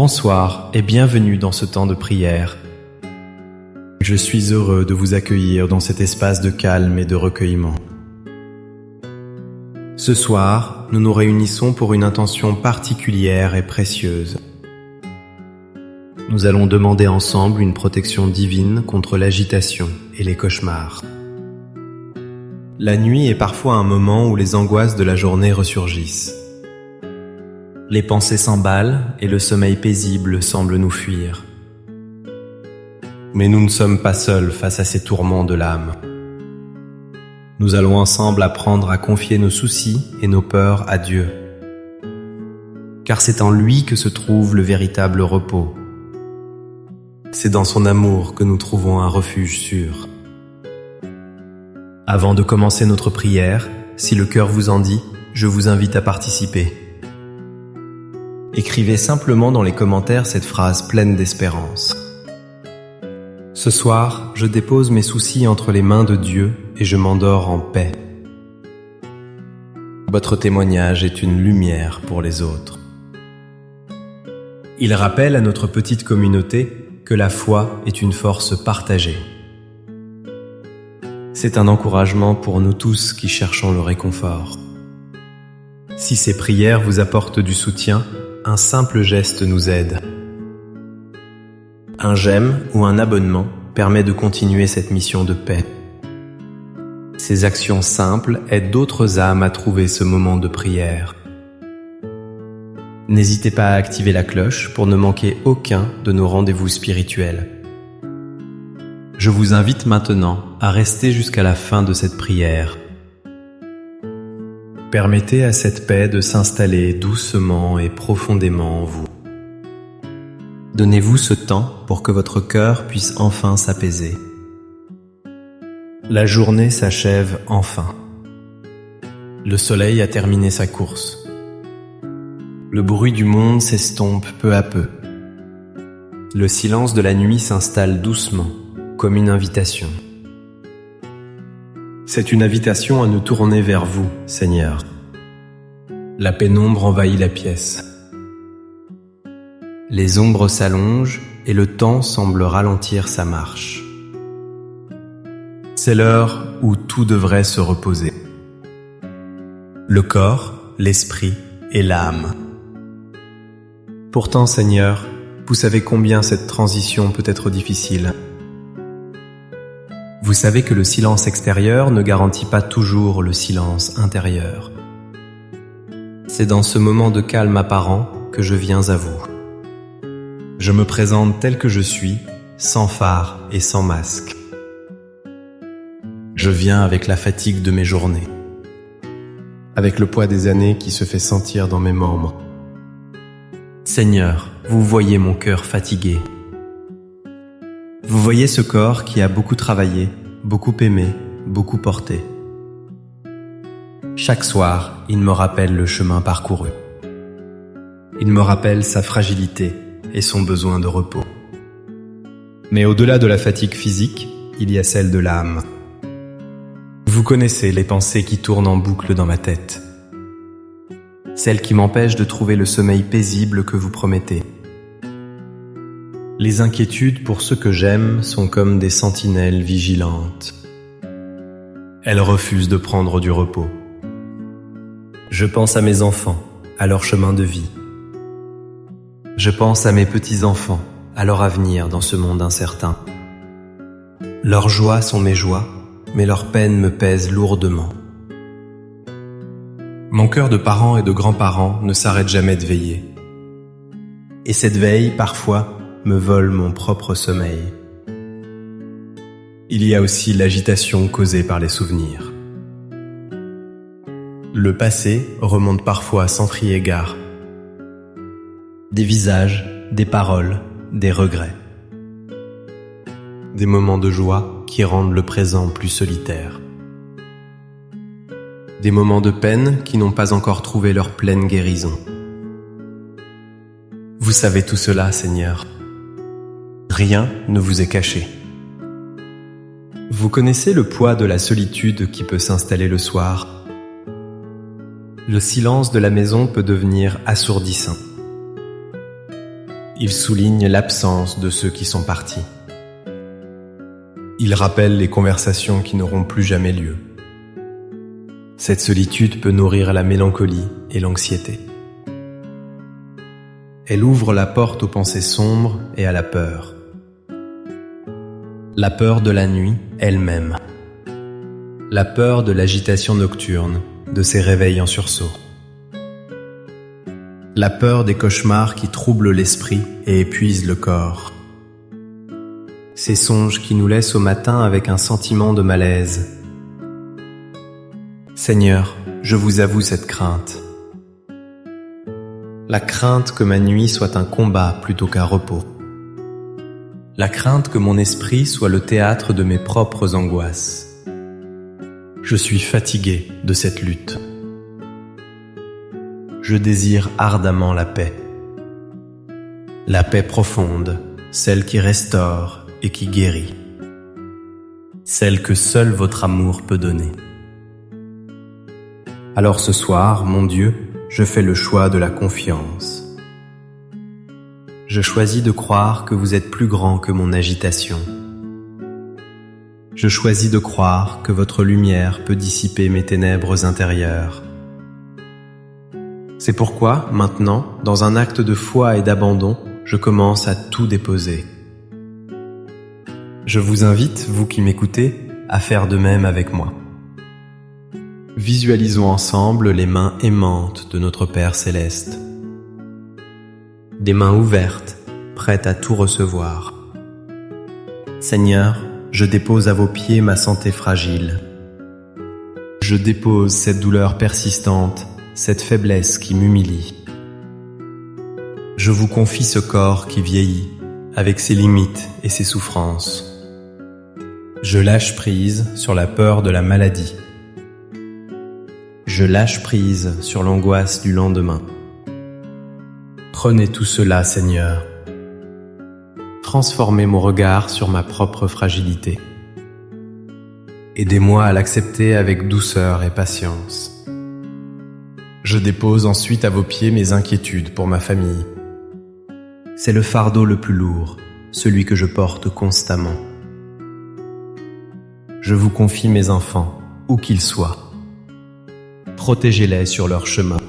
Bonsoir et bienvenue dans ce temps de prière. Je suis heureux de vous accueillir dans cet espace de calme et de recueillement. Ce soir, nous nous réunissons pour une intention particulière et précieuse. Nous allons demander ensemble une protection divine contre l'agitation et les cauchemars. La nuit est parfois un moment où les angoisses de la journée ressurgissent. Les pensées s'emballent et le sommeil paisible semble nous fuir. Mais nous ne sommes pas seuls face à ces tourments de l'âme. Nous allons ensemble apprendre à confier nos soucis et nos peurs à Dieu. Car c'est en lui que se trouve le véritable repos. C'est dans son amour que nous trouvons un refuge sûr. Avant de commencer notre prière, si le cœur vous en dit, je vous invite à participer. Écrivez simplement dans les commentaires cette phrase pleine d'espérance. Ce soir, je dépose mes soucis entre les mains de Dieu et je m'endors en paix. Votre témoignage est une lumière pour les autres. Il rappelle à notre petite communauté que la foi est une force partagée. C'est un encouragement pour nous tous qui cherchons le réconfort. Si ces prières vous apportent du soutien, un simple geste nous aide. Un j'aime ou un abonnement permet de continuer cette mission de paix. Ces actions simples aident d'autres âmes à trouver ce moment de prière. N'hésitez pas à activer la cloche pour ne manquer aucun de nos rendez-vous spirituels. Je vous invite maintenant à rester jusqu'à la fin de cette prière. Permettez à cette paix de s'installer doucement et profondément en vous. Donnez-vous ce temps pour que votre cœur puisse enfin s'apaiser. La journée s'achève enfin. Le soleil a terminé sa course. Le bruit du monde s'estompe peu à peu. Le silence de la nuit s'installe doucement, comme une invitation. C'est une invitation à nous tourner vers vous, Seigneur. La pénombre envahit la pièce. Les ombres s'allongent et le temps semble ralentir sa marche. C'est l'heure où tout devrait se reposer. Le corps, l'esprit et l'âme. Pourtant, Seigneur, vous savez combien cette transition peut être difficile. Vous savez que le silence extérieur ne garantit pas toujours le silence intérieur. C'est dans ce moment de calme apparent que je viens à vous. Je me présente tel que je suis, sans phare et sans masque. Je viens avec la fatigue de mes journées, avec le poids des années qui se fait sentir dans mes membres. Seigneur, vous voyez mon cœur fatigué. Vous voyez ce corps qui a beaucoup travaillé, beaucoup aimé, beaucoup porté. Chaque soir, il me rappelle le chemin parcouru. Il me rappelle sa fragilité et son besoin de repos. Mais au-delà de la fatigue physique, il y a celle de l'âme. Vous connaissez les pensées qui tournent en boucle dans ma tête. Celles qui m'empêchent de trouver le sommeil paisible que vous promettez. Les inquiétudes pour ceux que j'aime sont comme des sentinelles vigilantes. Elles refusent de prendre du repos. Je pense à mes enfants, à leur chemin de vie. Je pense à mes petits-enfants, à leur avenir dans ce monde incertain. Leurs joies sont mes joies, mais leurs peines me pèsent lourdement. Mon cœur de parent et de grands-parents ne s'arrête jamais de veiller. Et cette veille, parfois, me vole mon propre sommeil. Il y a aussi l'agitation causée par les souvenirs. Le passé remonte parfois sans crier gare. Des visages, des paroles, des regrets. Des moments de joie qui rendent le présent plus solitaire. Des moments de peine qui n'ont pas encore trouvé leur pleine guérison. Vous savez tout cela, Seigneur. Rien ne vous est caché. Vous connaissez le poids de la solitude qui peut s'installer le soir. Le silence de la maison peut devenir assourdissant. Il souligne l'absence de ceux qui sont partis. Il rappelle les conversations qui n'auront plus jamais lieu. Cette solitude peut nourrir la mélancolie et l'anxiété. Elle ouvre la porte aux pensées sombres et à la peur. La peur de la nuit elle-même. La peur de l'agitation nocturne, de ces réveils en sursaut. La peur des cauchemars qui troublent l'esprit et épuisent le corps. Ces songes qui nous laissent au matin avec un sentiment de malaise. Seigneur, je vous avoue cette crainte. La crainte que ma nuit soit un combat plutôt qu'un repos. La crainte que mon esprit soit le théâtre de mes propres angoisses. Je suis fatigué de cette lutte. Je désire ardemment la paix. La paix profonde, celle qui restaure et qui guérit. Celle que seul votre amour peut donner. Alors ce soir, mon Dieu, je fais le choix de la confiance. Je choisis de croire que vous êtes plus grand que mon agitation. Je choisis de croire que votre lumière peut dissiper mes ténèbres intérieures. C'est pourquoi, maintenant, dans un acte de foi et d'abandon, je commence à tout déposer. Je vous invite, vous qui m'écoutez, à faire de même avec moi. Visualisons ensemble les mains aimantes de notre Père Céleste. Des mains ouvertes, prêtes à tout recevoir. Seigneur, je dépose à vos pieds ma santé fragile. Je dépose cette douleur persistante, cette faiblesse qui m'humilie. Je vous confie ce corps qui vieillit, avec ses limites et ses souffrances. Je lâche prise sur la peur de la maladie. Je lâche prise sur l'angoisse du lendemain. Prenez tout cela, Seigneur. Transformez mon regard sur ma propre fragilité. Aidez-moi à l'accepter avec douceur et patience. Je dépose ensuite à vos pieds mes inquiétudes pour ma famille. C'est le fardeau le plus lourd, celui que je porte constamment. Je vous confie mes enfants, où qu'ils soient. Protégez-les sur leur chemin.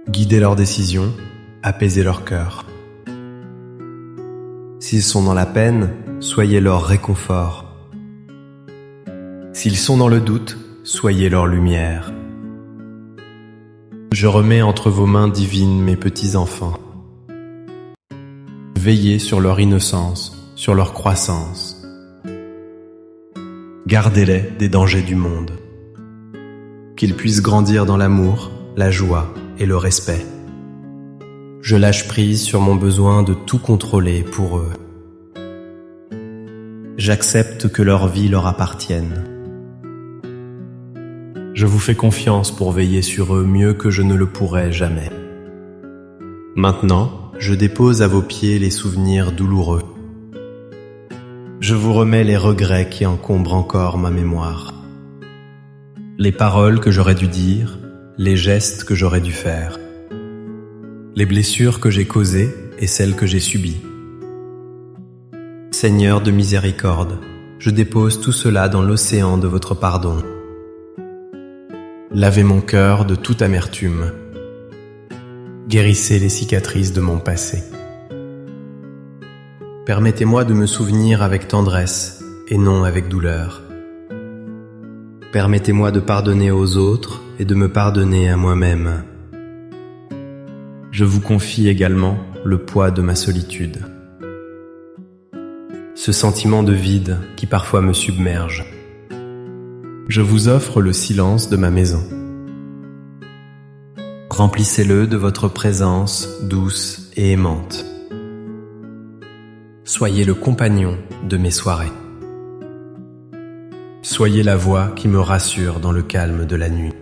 Guidez leurs décisions, apaisez leur cœur. S'ils sont dans la peine, soyez leur réconfort. S'ils sont dans le doute, soyez leur lumière. Je remets entre vos mains divines mes petits-enfants. Veillez sur leur innocence, sur leur croissance. Gardez-les des dangers du monde. Qu'ils puissent grandir dans l'amour, la joie et le respect. Je lâche prise sur mon besoin de tout contrôler pour eux. J'accepte que leur vie leur appartienne. Je vous fais confiance pour veiller sur eux mieux que je ne le pourrais jamais. Maintenant, je dépose à vos pieds les souvenirs douloureux. Je vous remets les regrets qui encombrent encore ma mémoire. Les paroles que j'aurais dû dire, les gestes que j'aurais dû faire. Les blessures que j'ai causées et celles que j'ai subies. Seigneur de miséricorde, je dépose tout cela dans l'océan de votre pardon. Lavez mon cœur de toute amertume. Guérissez les cicatrices de mon passé. Permettez-moi de me souvenir avec tendresse et non avec douleur. Permettez-moi de pardonner aux autres et de me pardonner à moi-même. Je vous confie également le poids de ma solitude. Ce sentiment de vide qui parfois me submerge. Je vous offre le silence de ma maison. Remplissez-le de votre présence douce et aimante. Soyez le compagnon de mes soirées. Soyez la voix qui me rassure dans le calme de la nuit.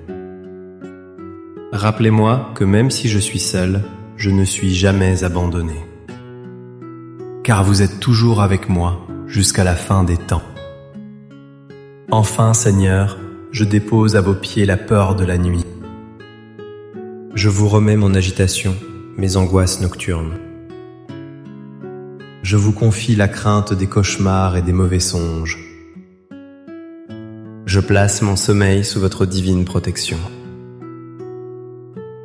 Rappelez-moi que même si je suis seul, je ne suis jamais abandonné. Car vous êtes toujours avec moi jusqu'à la fin des temps. Enfin, Seigneur, je dépose à vos pieds la peur de la nuit. Je vous remets mon agitation, mes angoisses nocturnes. je vous confie la crainte des cauchemars et des mauvais songes. Je place mon sommeil sous votre divine protection.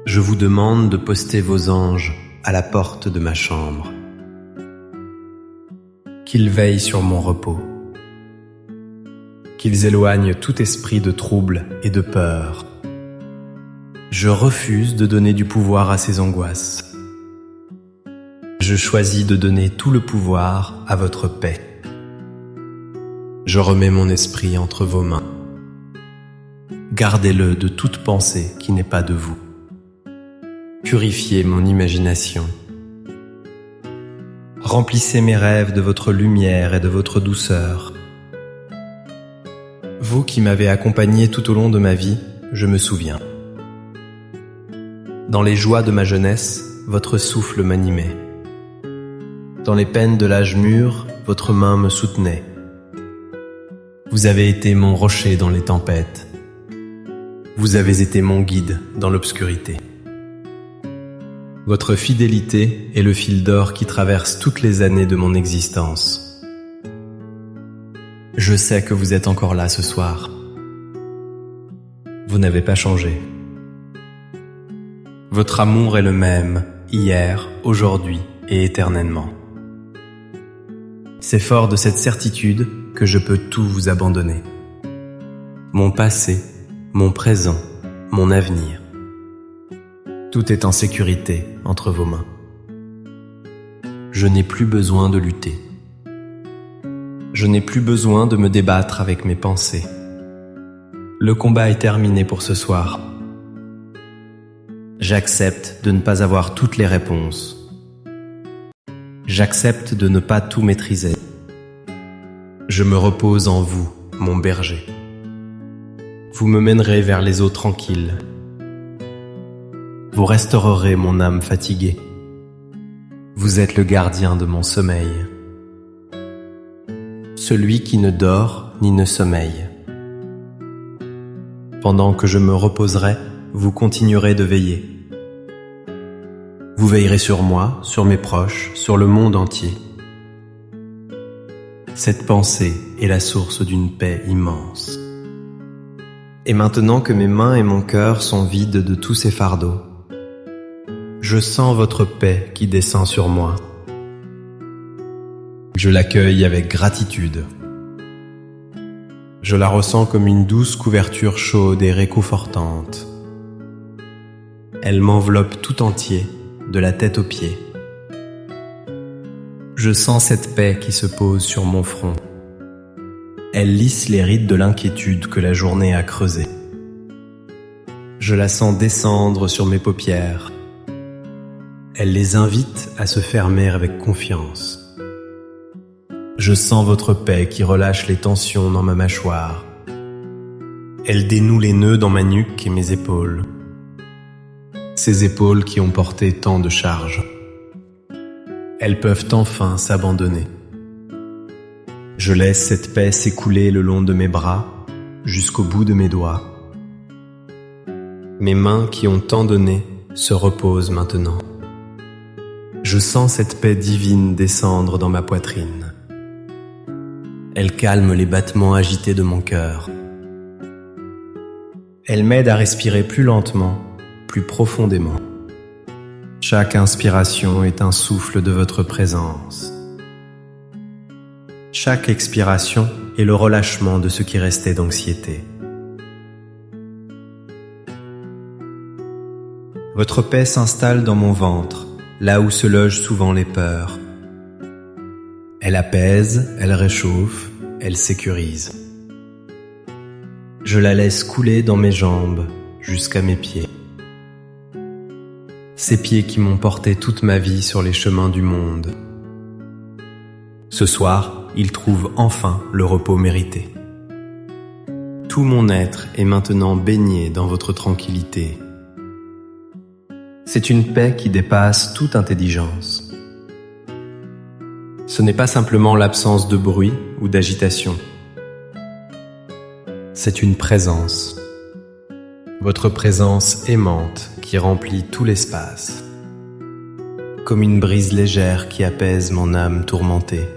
Je vous demande de poster vos anges à la porte de ma chambre. Qu'ils veillent sur mon repos. Qu'ils éloignent tout esprit de trouble et de peur. Je refuse de donner du pouvoir à ces angoisses. Je choisis de donner tout le pouvoir à votre paix. Je remets mon esprit entre vos mains. Gardez-le de toute pensée qui n'est pas de vous. Purifiez mon imagination. Remplissez mes rêves de votre lumière et de votre douceur. Vous qui m'avez accompagné tout au long de ma vie, je me souviens. Dans les joies de ma jeunesse, votre souffle m'animait. Dans les peines de l'âge mûr, votre main me soutenait. Vous avez été mon rocher dans les tempêtes. Vous avez été mon guide dans l'obscurité. Votre fidélité est le fil d'or qui traverse toutes les années de mon existence. Je sais que vous êtes encore là ce soir. Vous n'avez pas changé. Votre amour est le même, hier, aujourd'hui et éternellement. C'est fort de cette certitude que je peux tout vous abandonner. Mon passé, mon présent, mon avenir. Tout est en sécurité entre vos mains. Je n'ai plus besoin de lutter. Je n'ai plus besoin de me débattre avec mes pensées. Le combat est terminé pour ce soir. J'accepte de ne pas avoir toutes les réponses. J'accepte de ne pas tout maîtriser. Je me repose en vous, mon berger. Vous me mènerez vers les eaux tranquilles. Vous restaurerez mon âme fatiguée. Vous êtes le gardien de mon sommeil. Celui qui ne dort ni ne sommeille. Pendant que je me reposerai, vous continuerez de veiller. Vous veillerez sur moi, sur mes proches, sur le monde entier. Cette pensée est la source d'une paix immense. Et maintenant que mes mains et mon cœur sont vides de tous ces fardeaux, je sens votre paix qui descend sur moi. Je l'accueille avec gratitude. Je la ressens comme une douce couverture chaude et réconfortante. Elle m'enveloppe tout entier, de la tête aux pieds. Je sens cette paix qui se pose sur mon front. Elle lisse les rides de l'inquiétude que la journée a creusées. Je la sens descendre sur mes paupières. Elle les invite à se fermer avec confiance. Je sens votre paix qui relâche les tensions dans ma mâchoire. Elle dénoue les nœuds dans ma nuque et mes épaules. Ces épaules qui ont porté tant de charges. Elles peuvent enfin s'abandonner. Je laisse cette paix s'écouler le long de mes bras, jusqu'au bout de mes doigts. Mes mains qui ont tant donné se reposent maintenant. Je sens cette paix divine descendre dans ma poitrine. Elle calme les battements agités de mon cœur. Elle m'aide à respirer plus lentement, plus profondément. Chaque inspiration est un souffle de votre présence. Chaque expiration est le relâchement de ce qui restait d'anxiété. Votre paix s'installe dans mon ventre, là où se logent souvent les peurs. Elle apaise, elle réchauffe, elle sécurise. Je la laisse couler dans mes jambes, jusqu'à mes pieds. Ces pieds qui m'ont porté toute ma vie sur les chemins du monde. Ce soir, ils trouvent enfin le repos mérité. Tout mon être est maintenant baigné dans votre tranquillité. C'est une paix qui dépasse toute intelligence. Ce n'est pas simplement l'absence de bruit ou d'agitation. C'est une présence. Votre présence aimante qui remplit tout l'espace. comme une brise légère qui apaise mon âme tourmentée,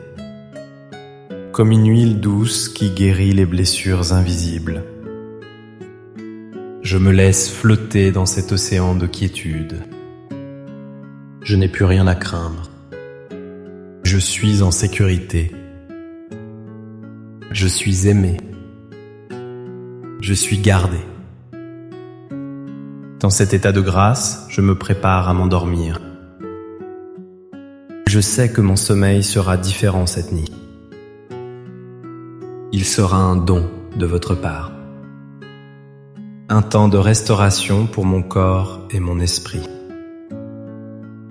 comme une huile douce qui guérit les blessures invisibles. Je me laisse flotter dans cet océan de quiétude. Je n'ai plus rien à craindre. Je suis en sécurité. Je suis aimé. Je suis gardé. Dans cet état de grâce, je me prépare à m'endormir. Je sais que mon sommeil sera différent cette nuit. Il sera un don de votre part. Un temps de restauration pour mon corps et mon esprit.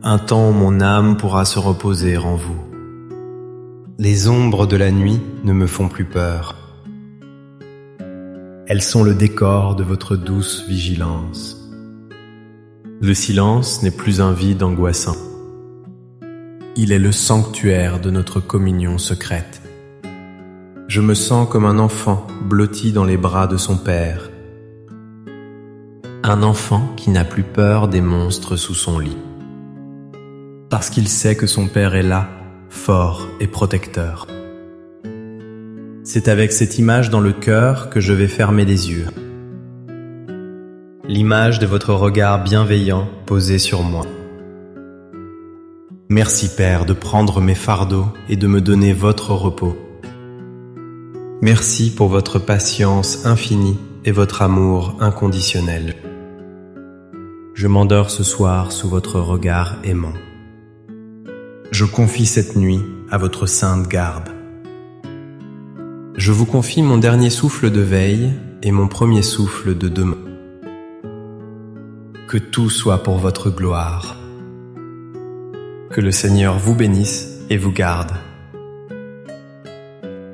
Un temps où mon âme pourra se reposer en vous. Les ombres de la nuit ne me font plus peur. Elles sont le décor de votre douce vigilance. Le silence n'est plus un vide angoissant. Il est le sanctuaire de notre communion secrète. Je me sens comme un enfant blotti dans les bras de son père. Un enfant qui n'a plus peur des monstres sous son lit. Parce qu'il sait que son père est là, fort et protecteur. C'est avec cette image dans le cœur que je vais fermer les yeux. L'image de votre regard bienveillant posé sur moi. Merci Père de prendre mes fardeaux et de me donner votre repos. Merci pour votre patience infinie et votre amour inconditionnel. Je m'endors ce soir sous votre regard aimant. Je confie cette nuit à votre sainte garde. Je vous confie mon dernier souffle de veille et mon premier souffle de demain. Que tout soit pour votre gloire. Que le Seigneur vous bénisse et vous garde.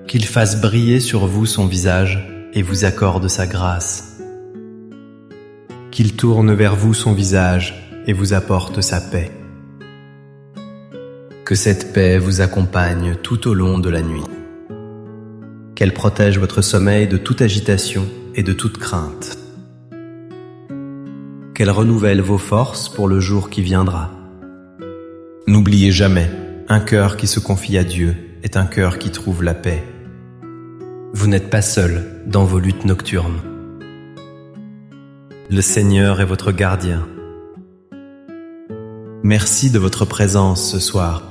Qu'il fasse briller sur vous son visage et vous accorde sa grâce. Qu'il tourne vers vous son visage et vous apporte sa paix. Que cette paix vous accompagne tout au long de la nuit. Qu'elle protège votre sommeil de toute agitation et de toute crainte. Qu'elle renouvelle vos forces pour le jour qui viendra. N'oubliez jamais, un cœur qui se confie à Dieu est un cœur qui trouve la paix. Vous n'êtes pas seul dans vos luttes nocturnes. Le Seigneur est votre gardien. Merci de votre présence ce soir.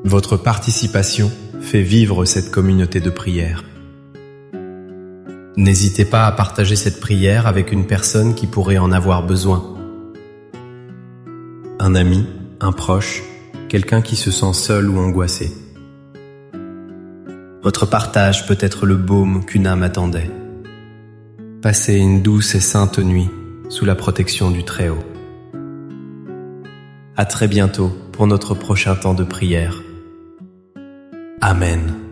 Votre participation fait vivre cette communauté de prière. N'hésitez pas à partager cette prière avec une personne qui pourrait en avoir besoin. Un ami, un proche, quelqu'un qui se sent seul ou angoissé. Votre partage peut être le baume qu'une âme attendait. Passez une douce et sainte nuit sous la protection du Très-Haut. À très bientôt pour notre prochain temps de prière. Amen.